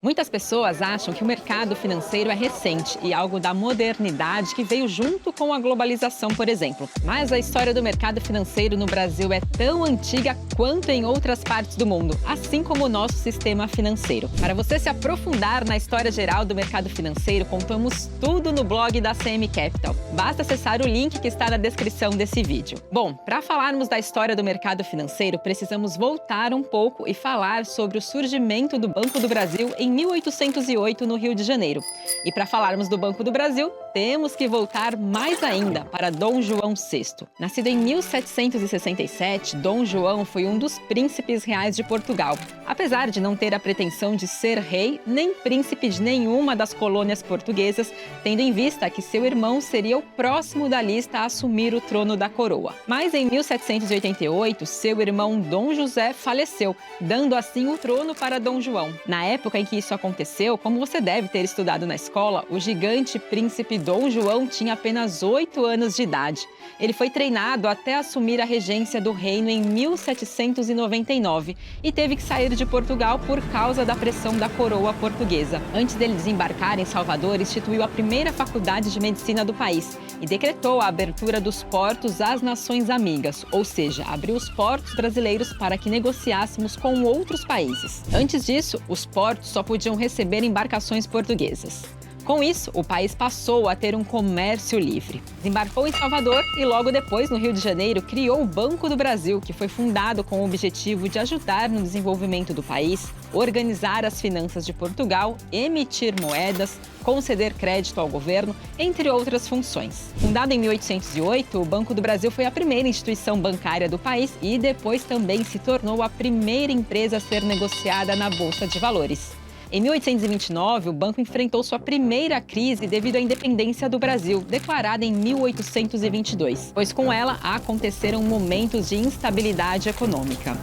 Muitas pessoas acham que o mercado financeiro é recente e algo da modernidade que veio junto com a globalização, por exemplo. Mas a história do mercado financeiro no Brasil é tão antiga quanto em outras partes do mundo, assim como o nosso sistema financeiro. Para você se aprofundar na história geral do mercado financeiro, contamos tudo no blog da CM Capital. Basta acessar o link que está na descrição desse vídeo. Bom, para falarmos da história do mercado financeiro, precisamos voltar um pouco e falar sobre o surgimento do Banco do Brasil em 1808, no Rio de Janeiro. E para falarmos do Banco do Brasil, temos que voltar mais ainda para Dom João VI. Nascido em 1767, Dom João foi um dos príncipes reais de Portugal. Apesar de não ter a pretensão de ser rei, nem príncipe de nenhuma das colônias portuguesas, tendo em vista que seu irmão seria o próximo da lista a assumir o trono da coroa. Mas em 1788, seu irmão Dom José faleceu, dando assim o trono para Dom João. Na época em que isso aconteceu, como você deve ter estudado na escola, o gigante príncipe Dom João tinha apenas 8 anos de idade. Ele foi treinado até assumir a regência do reino em 1799 e teve que sair de Portugal por causa da pressão da coroa portuguesa. Antes dele desembarcar em Salvador, instituiu a primeira faculdade de medicina do país e decretou a abertura dos portos às nações amigas, ou seja, abriu os portos brasileiros para que negociássemos com outros países. Antes disso, os portos só podiam receber embarcações portuguesas. Com isso, o país passou a ter um comércio livre. Desembarcou em Salvador e logo depois, no Rio de Janeiro, criou o Banco do Brasil, que foi fundado com o objetivo de ajudar no desenvolvimento do país, organizar as finanças de Portugal, emitir moedas, conceder crédito ao governo, entre outras funções. Fundado em 1808, o Banco do Brasil foi a primeira instituição bancária do país e depois também se tornou a primeira empresa a ser negociada na Bolsa de Valores. Em 1829, o banco enfrentou sua primeira crise devido à independência do Brasil, declarada em 1822, pois com ela aconteceram momentos de instabilidade econômica.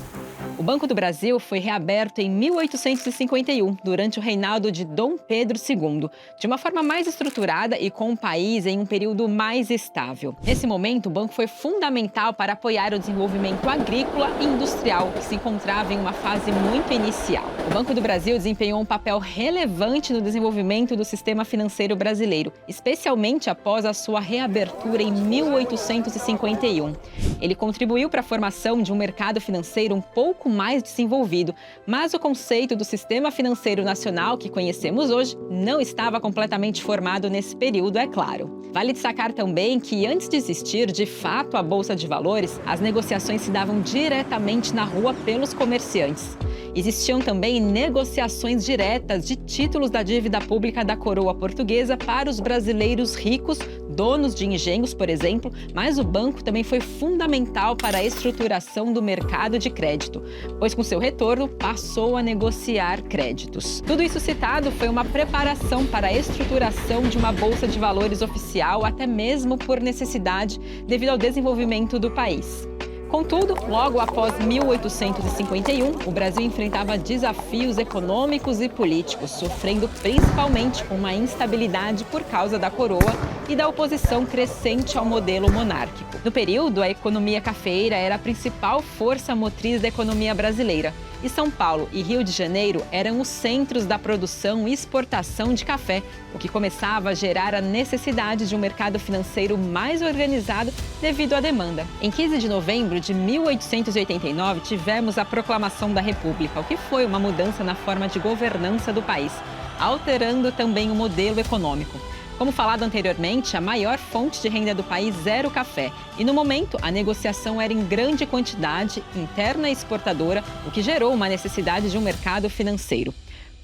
O Banco do Brasil foi reaberto em 1851, durante o reinado de Dom Pedro II, de uma forma mais estruturada e com o país em um período mais estável. Nesse momento, o banco foi fundamental para apoiar o desenvolvimento agrícola e industrial, que se encontrava em uma fase muito inicial. O Banco do Brasil desempenhou um papel relevante no desenvolvimento do sistema financeiro brasileiro, especialmente após a sua reabertura em 1851. Ele contribuiu para a formação de um mercado financeiro um pouco mais desenvolvido, mas o conceito do sistema financeiro nacional que conhecemos hoje não estava completamente formado nesse período, é claro. Vale destacar também que antes de existir, de fato, a Bolsa de Valores, as negociações se davam diretamente na rua pelos comerciantes. Existiam também negociações diretas de títulos da dívida pública da coroa portuguesa para os brasileiros ricos, donos de engenhos, por exemplo, mas o banco também foi fundamental para a estruturação do mercado de crédito, pois com seu retorno passou a negociar créditos. Tudo isso citado foi uma preparação para a estruturação de uma bolsa de valores oficial, até mesmo por necessidade devido ao desenvolvimento do país. Contudo, logo após 1851, o Brasil enfrentava desafios econômicos e políticos, sofrendo principalmente com uma instabilidade por causa da coroa e da oposição crescente ao modelo monárquico. No período, a economia cafeeira era a principal força motriz da economia brasileira, e São Paulo e Rio de Janeiro eram os centros da produção e exportação de café, o que começava a gerar a necessidade de um mercado financeiro mais organizado devido à demanda. Em 15 de novembro de 1889, tivemos a Proclamação da República, o que foi uma mudança na forma de governança do país, alterando também o modelo econômico. Como falado anteriormente, a maior fonte de renda do país era o café. E no momento, a negociação era em grande quantidade, interna e exportadora, o que gerou uma necessidade de um mercado financeiro.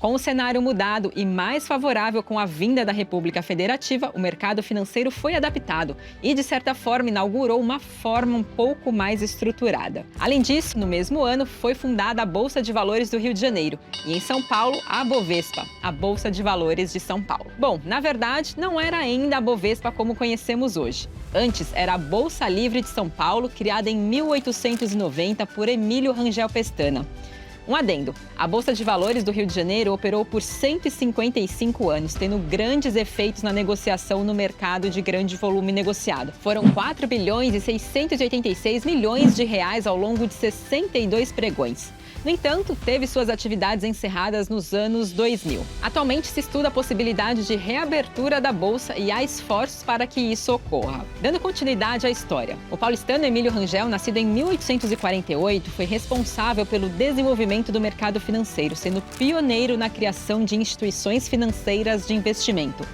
Com o cenário mudado e mais favorável com a vinda da República Federativa, o mercado financeiro foi adaptado e, de certa forma, inaugurou uma forma um pouco mais estruturada. Além disso, no mesmo ano, foi fundada a Bolsa de Valores do Rio de Janeiro e, em São Paulo, a Bovespa, a Bolsa de Valores de São Paulo. Bom, na verdade, não era ainda a Bovespa como conhecemos hoje. Antes, era a Bolsa Livre de São Paulo, criada em 1890 por Emílio Rangel Pestana. Um adendo, a Bolsa de Valores do Rio de Janeiro operou por 155 anos, tendo grandes efeitos na negociação no mercado de grande volume negociado. Foram 4 bilhões e 686 milhões de reais ao longo de 62 pregões. No entanto, teve suas atividades encerradas nos anos 2000. Atualmente se estuda a possibilidade de reabertura da bolsa e há esforços para que isso ocorra. Dando continuidade à história, o paulistano Emílio Rangel, nascido em 1848, foi responsável pelo desenvolvimento do mercado financeiro, sendo pioneiro na criação de instituições financeiras de investimento.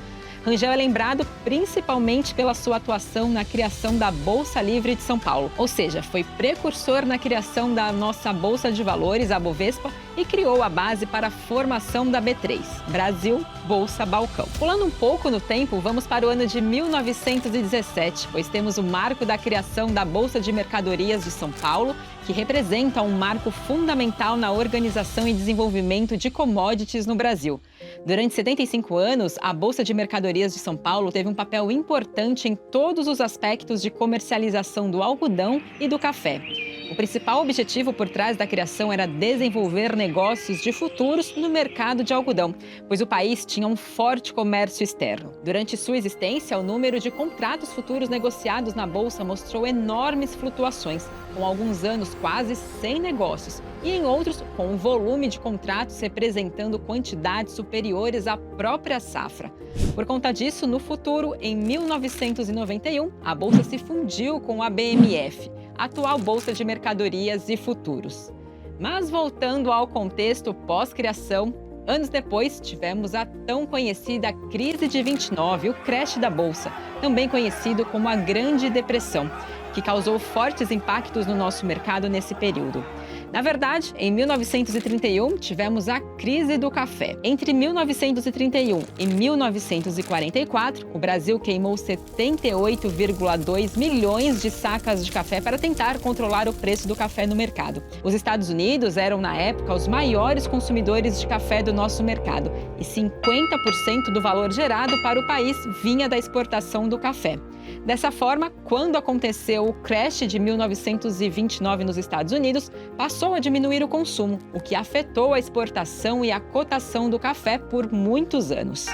Rangel é lembrado principalmente pela sua atuação na criação da Bolsa Livre de São Paulo, ou seja, foi precursor na criação da nossa Bolsa de Valores, a Bovespa, e criou a base para a formação da B3, Brasil Bolsa Balcão. Pulando um pouco no tempo, vamos para o ano de 1917, pois temos o marco da criação da Bolsa de Mercadorias de São Paulo, que representa um marco fundamental na organização e desenvolvimento de commodities no Brasil. Durante 75 anos, a Bolsa de Mercadorias de São Paulo teve um papel importante em todos os aspectos de comercialização do algodão e do café. O principal objetivo por trás da criação era desenvolver negócios de futuros no mercado de algodão, pois o país tinha um forte comércio externo. Durante sua existência, o número de contratos futuros negociados na Bolsa mostrou enormes flutuações, com alguns anos quase 100 negócios, e em outros com um volume de contratos representando quantidades superiores à própria safra. Por conta disso, no futuro, em 1991, a Bolsa se fundiu com a BMF, atual Bolsa de Mercadorias e Futuros. Mas voltando ao contexto pós-criação, anos depois tivemos a tão conhecida crise de 29, o crash da Bolsa, também conhecido como a Grande Depressão, que causou fortes impactos no nosso mercado nesse período. Na verdade, em 1931, tivemos a crise do café. Entre 1931 e 1944, o Brasil queimou 78,2 milhões de sacas de café para tentar controlar o preço do café no mercado. Os Estados Unidos eram, na época, os maiores consumidores de café do nosso mercado, e 50% do valor gerado para o país vinha da exportação do café. Dessa forma, quando aconteceu o crash de 1929 nos Estados Unidos, passou a diminuir o consumo, o que afetou a exportação e a cotação do café por muitos anos.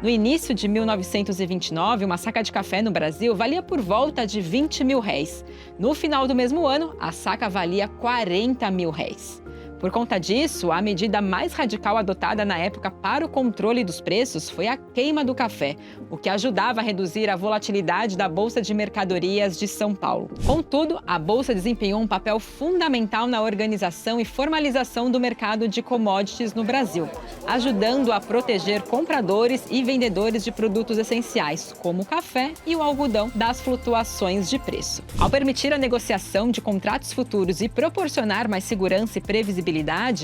No início de 1929, uma saca de café no Brasil valia por volta de 20 mil réis. No final do mesmo ano, a saca valia 40 mil réis. Por conta disso, a medida mais radical adotada na época para o controle dos preços foi a queima do café, o que ajudava a reduzir a volatilidade da Bolsa de Mercadorias de São Paulo. Contudo, a Bolsa desempenhou um papel fundamental na organização e formalização do mercado de commodities no Brasil, ajudando a proteger compradores e vendedores de produtos essenciais, como o café e o algodão, das flutuações de preço. Ao permitir a negociação de contratos futuros e proporcionar mais segurança e previsibilidade,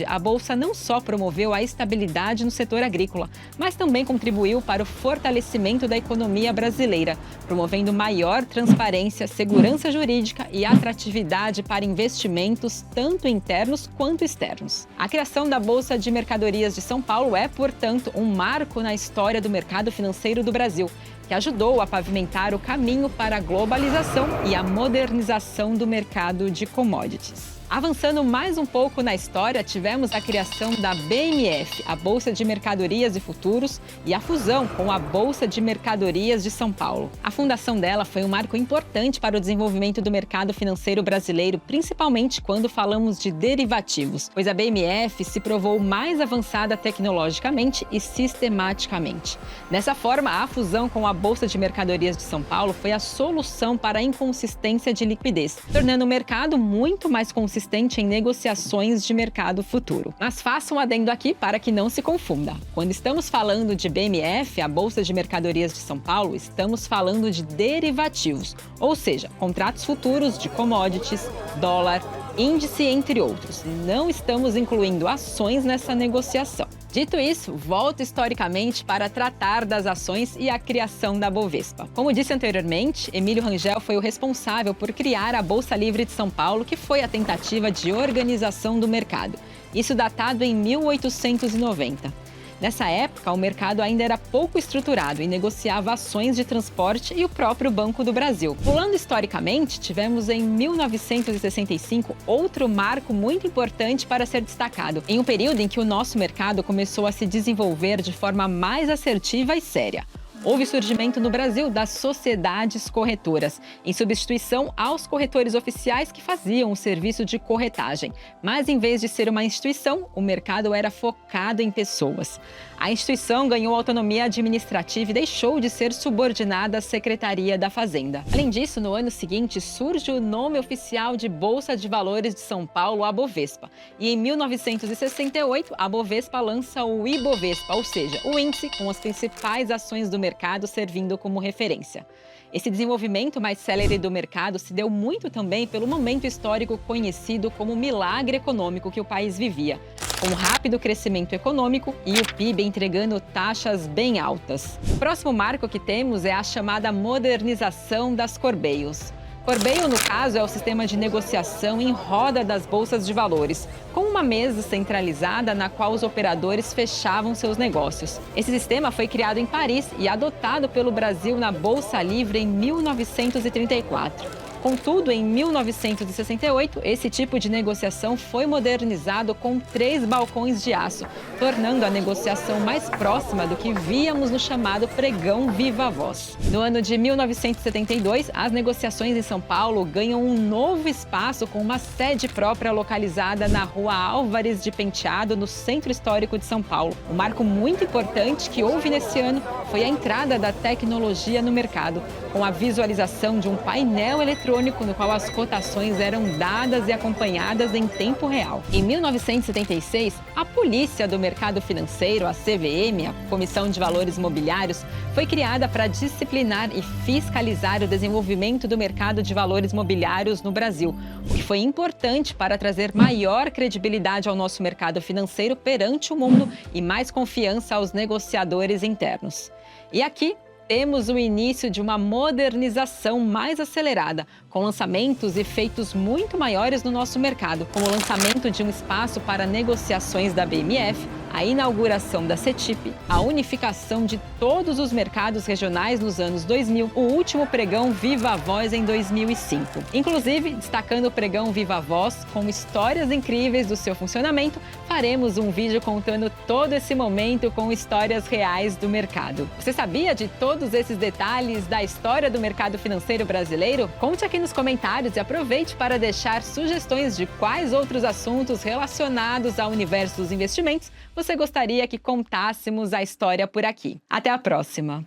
a Bolsa não só promoveu a estabilidade no setor agrícola, mas também contribuiu para o fortalecimento da economia brasileira, promovendo maior transparência, segurança jurídica e atratividade para investimentos tanto internos quanto externos. A criação da Bolsa de Mercadorias de São Paulo é, portanto, um marco na história do mercado financeiro do Brasil, que ajudou a pavimentar o caminho para a globalização e a modernização do mercado de commodities. Avançando mais um pouco na história, tivemos a criação da BMF, a Bolsa de Mercadorias e Futuros, e a fusão com a Bolsa de Mercadorias de São Paulo. A fundação dela foi um marco importante para o desenvolvimento do mercado financeiro brasileiro, principalmente quando falamos de derivativos, pois a BMF se provou mais avançada tecnologicamente e sistematicamente. Dessa forma, a fusão com a Bolsa de Mercadorias de São Paulo foi a solução para a inconsistência de liquidez, tornando o mercado muito mais consistente em negociações de mercado futuro. Mas faça um adendo aqui para que não se confunda. Quando estamos falando de BMF, a Bolsa de Mercadorias de São Paulo, estamos falando de derivativos, ou seja, contratos futuros de commodities, dólar, índice, entre outros. Não estamos incluindo ações nessa negociação. Dito isso, volto historicamente para tratar das ações e a criação da Bovespa. Como disse anteriormente, Emílio Rangel foi o responsável por criar a Bolsa Livre de São Paulo, que foi a tentativa de organização do mercado. Isso datado em 1890. Nessa época, o mercado ainda era pouco estruturado e negociava ações de transporte e o próprio Banco do Brasil. Pulando historicamente, tivemos em 1965 outro marco muito importante para ser destacado, em um período em que o nosso mercado começou a se desenvolver de forma mais assertiva e séria. Houve surgimento no Brasil das sociedades corretoras, em substituição aos corretores oficiais que faziam o serviço de corretagem. Mas, em vez de ser uma instituição, o mercado era focado em pessoas. A instituição ganhou autonomia administrativa e deixou de ser subordinada à Secretaria da Fazenda. Além disso, no ano seguinte, surge o nome oficial de Bolsa de Valores de São Paulo, a Bovespa. E em 1968, a Bovespa lança o Ibovespa, ou seja, o índice com as principais ações do mercado servindo como referência. Esse desenvolvimento mais célere do mercado se deu muito também pelo momento histórico conhecido como milagre econômico que o país vivia, com um rápido crescimento econômico e o PIB entregando taxas bem altas. O próximo marco que temos é a chamada modernização das Correios. Correio, no caso, é o sistema de negociação em roda das bolsas de valores, com uma mesa centralizada na qual os operadores fechavam seus negócios. Esse sistema foi criado em Paris e adotado pelo Brasil na Bolsa Livre em 1934. Contudo, em 1968, esse tipo de negociação foi modernizado com 3 balcões de aço, tornando a negociação mais próxima do que víamos no chamado pregão viva voz. No ano de 1972, as negociações em São Paulo ganham um novo espaço com uma sede própria localizada na Rua Álvares de Penteado, no Centro Histórico de São Paulo. Um marco muito importante que houve nesse ano foi a entrada da tecnologia no mercado, com a visualização de um painel eletrônico no qual as cotações eram dadas e acompanhadas em tempo real. Em 1976, a Polícia do Mercado Financeiro, a CVM, a Comissão de Valores Mobiliários, foi criada para disciplinar e fiscalizar o desenvolvimento do mercado de valores mobiliários no Brasil, o que foi importante para trazer maior credibilidade ao nosso mercado financeiro perante o mundo e mais confiança aos negociadores internos. E aqui temos o início de uma modernização mais acelerada, com lançamentos e feitos muito maiores no nosso mercado, como o lançamento de um espaço para negociações da BMF, a inauguração da CETIP, a unificação de todos os mercados regionais nos anos 2000, o último pregão Viva Voz em 2005. Inclusive, destacando o pregão Viva Voz, com histórias incríveis do seu funcionamento, faremos um vídeo contando todo esse momento com histórias reais do mercado. Você sabia de todos esses detalhes da história do mercado financeiro brasileiro? Conte aqui nos comentários e aproveite para deixar sugestões de quais outros assuntos relacionados ao universo dos investimentos você gostaria que contássemos a história por aqui. Até a próxima!